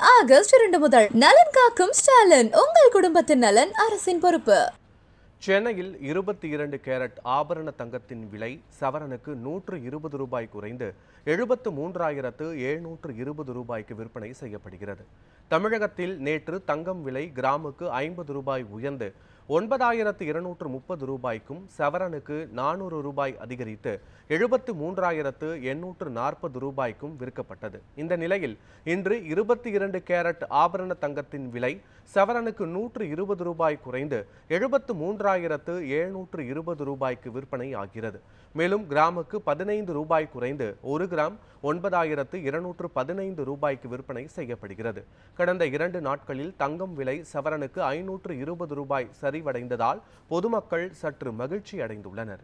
August 2 முதல் நலன் காக்கும் ஸ்டாலின், உங்கள் குடும்பத்தின் நலன் அரசின் பொறுப்பு. சென்னையில் 22 கேரட் ஆபரண தங்கத்தின் விலை சவரனுக்கு 120 ரூபாய் குறைந்து 73,720 ரூபாய்க்கு விற்பனை செய்யப்படுகிறது. தமிழகத்தில் நேற்று தங்கம் விலை கிராமுக்கு 50 ரூபாய் உயர்ந்து 9,230 ரூபாய்க்கும், சவரனுக்கு 400 ரூபாய் அதிகரித்து 73,840 ரூபாய்க்கும் விற்கப்பட்டது. இந்த நிலையில் இன்று 22 கேரட் ஆபரண தங்கத்தின் விலை சவரனுக்கு 120 ரூபாய் குறைந்து 73,720 ரூபாய்க்கு விற்பனை ஆகிறது. மேலும் கிராமுக்கு 15 ரூபாய் குறைந்து 1 கிராம் 9,215 ரூபாய்க்கு விற்பனை செய்யப்படுகிறது. கடந்த 2 நாட்களில் தங்கம் விலை சவரனுக்கு 520 ரூபாய் சரிவடைந்ததால் பொதுமக்கள் சற்று மகிழ்ச்சி அடைந்துள்ளனர்.